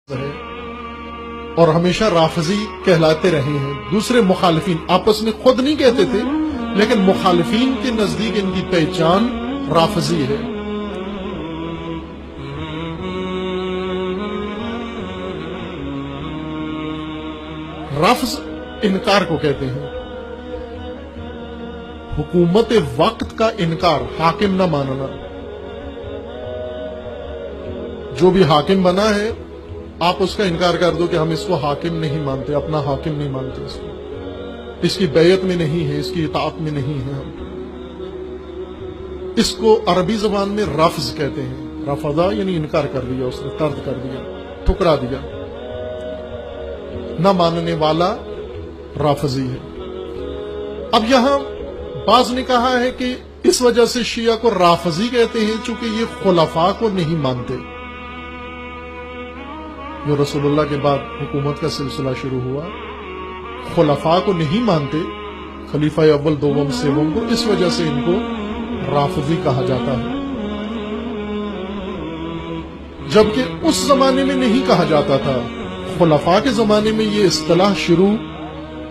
ہے اور ہمیشہ رافضی کہلاتے رہے ہیں. دوسرے مخالفین آپس میں خود نہیں کہتے تھے، لیکن مخالفین کے نزدیک ان کی پہچان رافضی ہے. رفض انکار کو کہتے ہیں، حکومت وقت کا انکار، حاکم نہ ماننا. جو بھی حاکم بنا ہے آپ اس کا انکار کر دو کہ ہم اس کو حاکم نہیں مانتے، اپنا حاکم نہیں مانتے، اس کی بیعت میں نہیں ہے، اس کی اطاعت میں نہیں ہے. ہم اس کو عربی زبان میں رفض کہتے ہیں. رفضا یعنی انکار کر دیا، اس نے طرد کر دیا، ٹھکرا دیا. نہ ماننے والا رافضی ہے. اب یہاں بعض نے کہا ہے کہ اس وجہ سے شیعہ کو رافضی کہتے ہیں چونکہ یہ خلفاء کو نہیں مانتے. جو رسول اللہ کے بعد حکومت کا سلسلہ شروع ہوا، خلفاء کو نہیں مانتے، خلیفہ اول دوم سوم کو، اس وجہ سے ان کو رافضی کہا جاتا ہے. جبکہ اس زمانے میں نہیں کہا جاتا تھا. خلفاء کے زمانے میں یہ اصطلاح شروع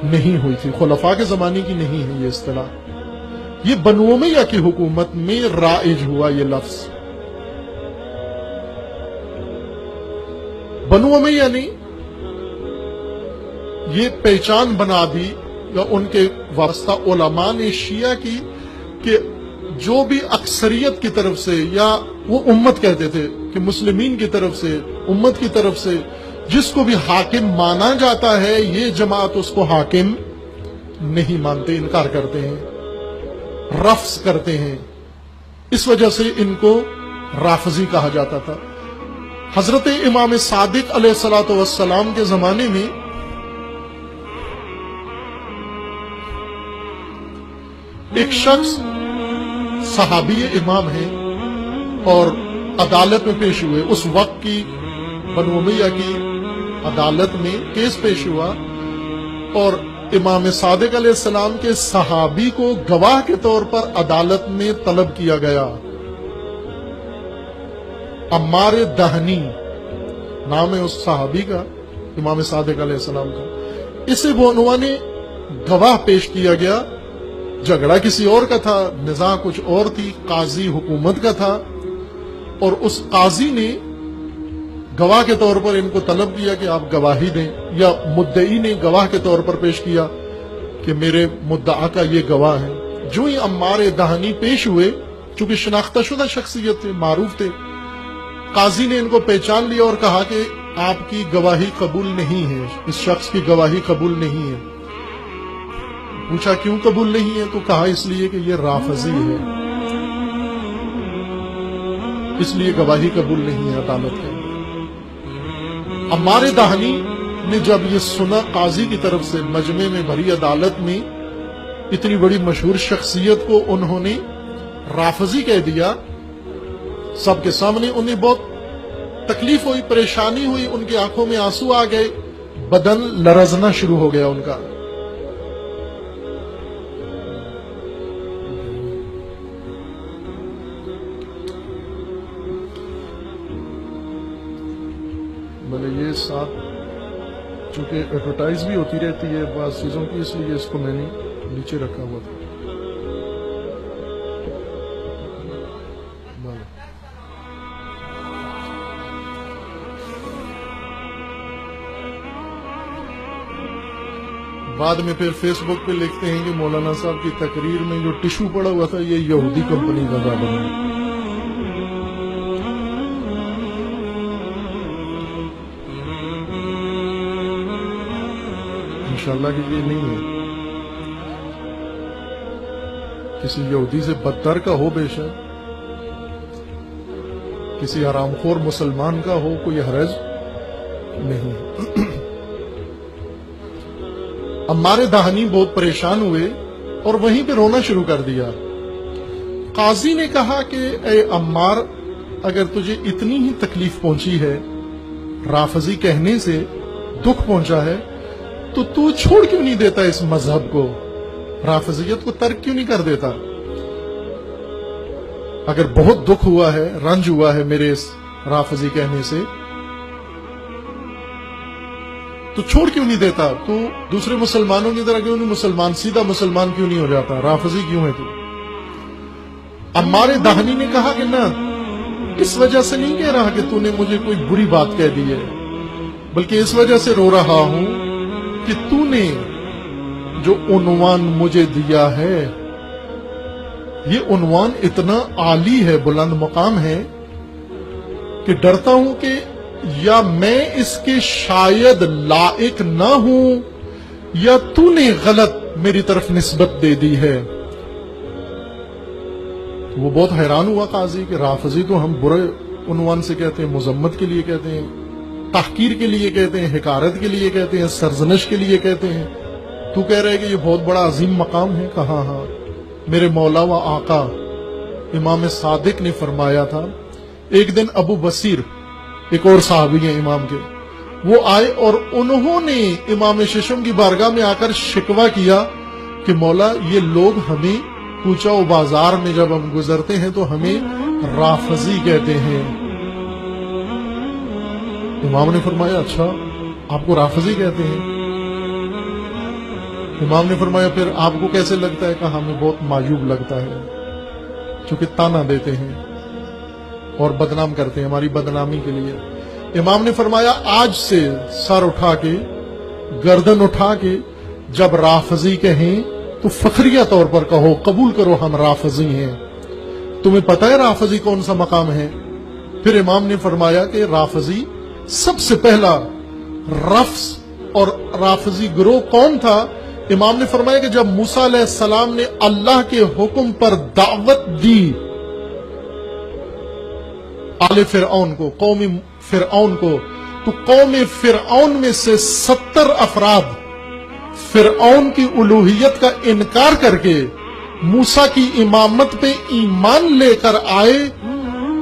نہیں ہوئی تھی، خلفاء کے زمانے کی نہیں ہے یہ اصطلاح. یہ بنو امیہ کی حکومت میں رائج ہوا یہ لفظ. بنو امیہ نے یہ پہچان بنا دی یا ان کے وابستہ علماء نے شیعہ کی کہ جو بھی اکثریت کی طرف سے، یا وہ امت کہتے تھے کہ مسلمین کی طرف سے، امت کی طرف سے جس کو بھی حاکم مانا جاتا ہے، یہ جماعت اس کو حاکم نہیں مانتے، انکار کرتے ہیں، رفض کرتے ہیں. اس وجہ سے ان کو رافضی کہا جاتا تھا. حضرت امام صادق علیہ الصلوۃ والسلام کے زمانے میں ایک شخص صحابی امام ہے اور عدالت میں پیش ہوئے. اس وقت کی بنو امیہ کی عدالت میں کیس پیش ہوا اور امام صادق علیہ السلام کے صحابی کو گواہ کے طور پر عدالت میں طلب کیا گیا. عمار دہنی نام ہے اس صحابی کا، امام صادق علیہ السلام کا. اسے وہ عنوان گواہ پیش کیا گیا. جھگڑا کسی اور کا تھا، نزاع کچھ اور تھی، قاضی حکومت کا تھا، اور اس قاضی نے گواہ کے طور پر ان کو طلب کیا کہ آپ گواہی دیں، یا مدعی نے گواہ کے طور پر پیش کیا کہ میرے مدعا کا یہ گواہ ہے. جو ہی عمار دہنی پیش ہوئے، چونکہ شناختہ شدہ شخصیت تھے، معروف تھے، قاضی نے ان کو پہچان لیا اور کہا کہ آپ کی گواہی قبول نہیں ہے، اس شخص کی گواہی قبول نہیں ہے. پوچھا کیوں قبول نہیں ہے؟ تو کہا اس لیے کہ یہ رافضی ہے، اس لیے گواہی قبول نہیں ہے عدالت کے. عمار دہنی نے جب یہ سنا قاضی کی طرف سے، مجمع میں بھری عدالت میں اتنی بڑی مشہور شخصیت کو انہوں نے رافضی کہہ دیا سب کے سامنے. انہیں بہت تکلیف ہوئی، پریشانی ہوئی، ان کی آنکھوں میں آنسو آ گئے، بدن لرزنا شروع ہو گیا ان کا. بھلے یہ ساتھ چونکہ ایڈورٹائز بھی ہوتی رہتی ہے بعض چیزوں کی، اس لیے اس کو میں نے نیچے رکھا ہوا تھا. بعد میں پھر فیس بک پہ لکھتے ہیں کہ مولانا صاحب کی تقریر میں جو ٹشو پڑا ہوا تھا یہ یہودی کمپنی کا تھا. انشاءاللہ کہ یہ نہیں ہے، کسی یہودی سے بدتر کا ہو، بے شک کسی حرام خور مسلمان کا ہو، کوئی حرج نہیں. عمار دہنی بہت پریشان ہوئے اور وہیں پہ رونا شروع کر دیا. قاضی نے کہا کہ اے عمار، اگر تجھے اتنی ہی تکلیف پہنچی ہے، رافضی کہنے سے دکھ پہنچا ہے، تو چھوڑ کیوں نہیں دیتا اس مذہب کو، رافضیت کو ترک کیوں نہیں کر دیتا؟ اگر بہت دکھ ہوا ہے، رنج ہوا ہے میرے اس رافضی کہنے سے، تو چھوڑ کیوں نہیں دیتا؟ تو دوسرے مسلمانوں کی طرح کیوں نہیں مسلمان، سیدھا مسلمان کیوں نہیں ہو جاتا؟ رافضی کیوں ہے تو؟ عمار دہنی نے کہا کہ نہ، اس وجہ سے نہیں کہہ رہا کہ تو نے مجھے کوئی بری بات کہہ دی ہے، بلکہ اس وجہ سے رو رہا ہوں کہ تو نے جو عنوان مجھے دیا ہے، یہ عنوان اتنا عالی ہے، بلند مقام ہے کہ ڈرتا ہوں کہ یا میں اس کے شاید لائق نہ ہوں یا تو نے غلط میری طرف نسبت دے دی ہے۔ وہ بہت حیران ہوا قاضی کہ رافضی تو ہم برے عنوان سے کہتے ہیں، مذمت کے لیے کہتے ہیں، تحقیر کے لیے کہتے ہیں، حقارت کے لیے کہتے ہیں، سرزنش کے لیے کہتے ہیں، تو کہہ رہے کہ یہ بہت بڑا عظیم مقام ہے۔ کہا ہاں، میرے مولا و آقا امام صادق نے فرمایا تھا، ایک دن ابو بصیر ایک اور صحابی ہیں امام کے، وہ آئے اور انہوں نے امام ششم کی بارگاہ میں آ کر شکوہ کیا کہ مولا یہ لوگ ہمیں کوچہ و بازار میں جب ہم گزرتے ہیں تو ہمیں رافضی کہتے ہیں۔ امام نے فرمایا اچھا آپ کو رافضی کہتے ہیں؟ امام نے فرمایا پھر آپ کو کیسے لگتا ہے؟ کہا ہمیں بہت معیوب لگتا ہے، چونکہ تانا دیتے ہیں اور بدنام کرتے ہیں ہماری بدنامی کے لیے۔ امام نے فرمایا آج سے سر اٹھا کے، گردن اٹھا کے جب رافضی کہیں تو فخریہ طور پر کہو، قبول کرو ہم رافضی ہیں۔ تمہیں پتہ ہے رافضی کون سا مقام ہے؟ پھر امام نے فرمایا کہ رافضی سب سے پہلا رفض اور رافضی گروہ کون تھا؟ امام نے فرمایا کہ جب موسیٰ علیہ السلام نے اللہ کے حکم پر دعوت دی آل فرعون کو، قوم فرعون کو، تو قوم فرعون میں سے 70 افراد فرعون کی الوہیت کا انکار کر کے موسیٰ کی امامت پہ ایمان لے کر آئے،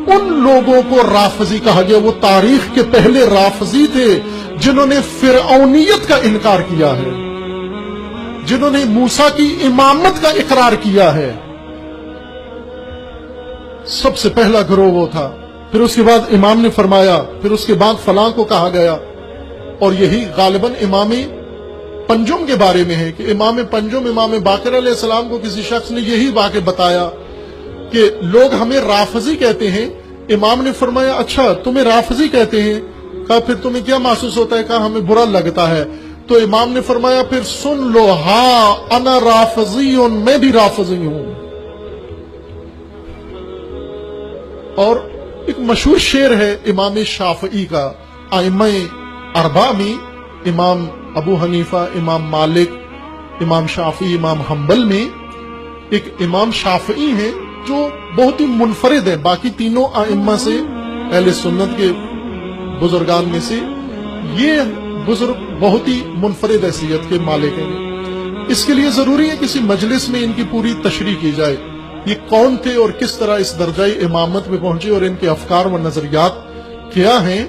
ان لوگوں کو رافضی کہا گیا۔ وہ تاریخ کے پہلے رافضی تھے جنہوں نے فرعونیت کا انکار کیا ہے، جنہوں نے موسیٰ کی امامت کا اقرار کیا ہے۔ سب سے پہلا گروہ وہ تھا۔ پھر اس کے بعد امام نے فرمایا، پھر اس کے بعد فلاں کو کہا گیا، اور یہی غالباً امام پنجم کے بارے میں ہے کہ امام پنجم امام باقر علیہ السلام کو کسی شخص نے یہی واقعہ بتایا کہ لوگ ہمیں رافضی کہتے ہیں۔ امام نے فرمایا اچھا تمہیں رافضی کہتے ہیں؟ کہا پھر تمہیں کیا محسوس ہوتا ہے؟ کہا ہمیں برا لگتا ہے۔ تو امام نے فرمایا پھر سن لو، ہاں انا رافضی، میں بھی رافضی ہوں۔ اور ایک مشہور شعر ہے امام شافعی کا، ائمہ اربعہ میں امام ابو حنیفہ، امام مالک، امام شافعی، امام حنبل میں ایک امام شافعی ہیں جو بہت ہی منفرد ہیں، باقی تینوں ائمہ سے، اہل سنت کے بزرگان میں سے یہ بزرگ بہت ہی منفرد حیثیت کے مالک ہیں۔ اس کے لیے ضروری ہے کسی مجلس میں ان کی پوری تشریح کی جائے، یہ کون تھے اور کس طرح اس درجۂ امامت میں پہنچے اور ان کے افکار و نظریات کیا ہیں،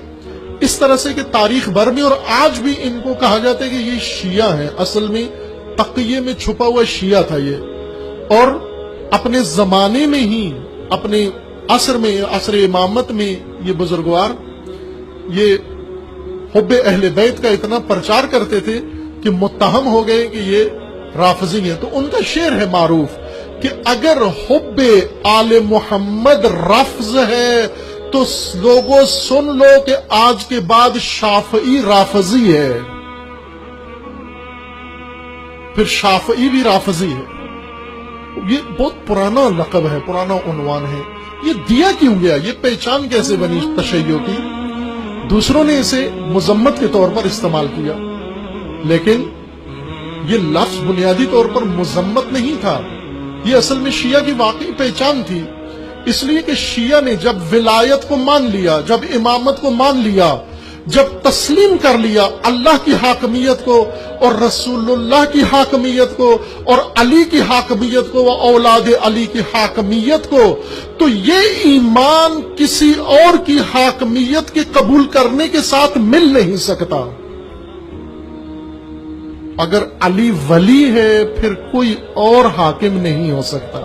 اس طرح سے کہ تاریخ بھر میں اور آج بھی ان کو کہا جاتا ہے کہ یہ شیعہ ہیں۔ اصل میں تقیہ میں چھپا ہوا شیعہ تھا یہ، اور اپنے زمانے میں ہی، اپنے عصر میں، عصر امامت میں یہ بزرگوار یہ حب اہل بیت کا اتنا پرچار کرتے تھے کہ متہم ہو گئے کہ یہ رافضی ہیں۔ تو ان کا شعر ہے معروف کہ اگر حب آل محمد رفض ہے تو لوگوں سن لو کہ آج کے بعد شافعی رافضی ہے۔ پھر شافعی بھی رافضی ہے۔ یہ بہت پرانا لقب ہے، پرانا عنوان ہے۔ یہ دیا کیوں گیا؟ یہ پہچان کیسے بنی تشیع کی؟ دوسروں نے اسے مذمت کے طور پر استعمال کیا، لیکن یہ لفظ بنیادی طور پر مذمت نہیں تھا، یہ اصل میں شیعہ کی واقعی پہچان تھی۔ اس لیے کہ شیعہ نے جب ولایت کو مان لیا، جب امامت کو مان لیا، جب تسلیم کر لیا اللہ کی حاکمیت کو اور رسول اللہ کی حاکمیت کو اور علی کی حاکمیت کو و اولاد علی کی حاکمیت کو، تو یہ ایمان کسی اور کی حاکمیت کے قبول کرنے کے ساتھ مل نہیں سکتا۔ اگر علی ولی ہے پھر کوئی اور حاکم نہیں ہو سکتا۔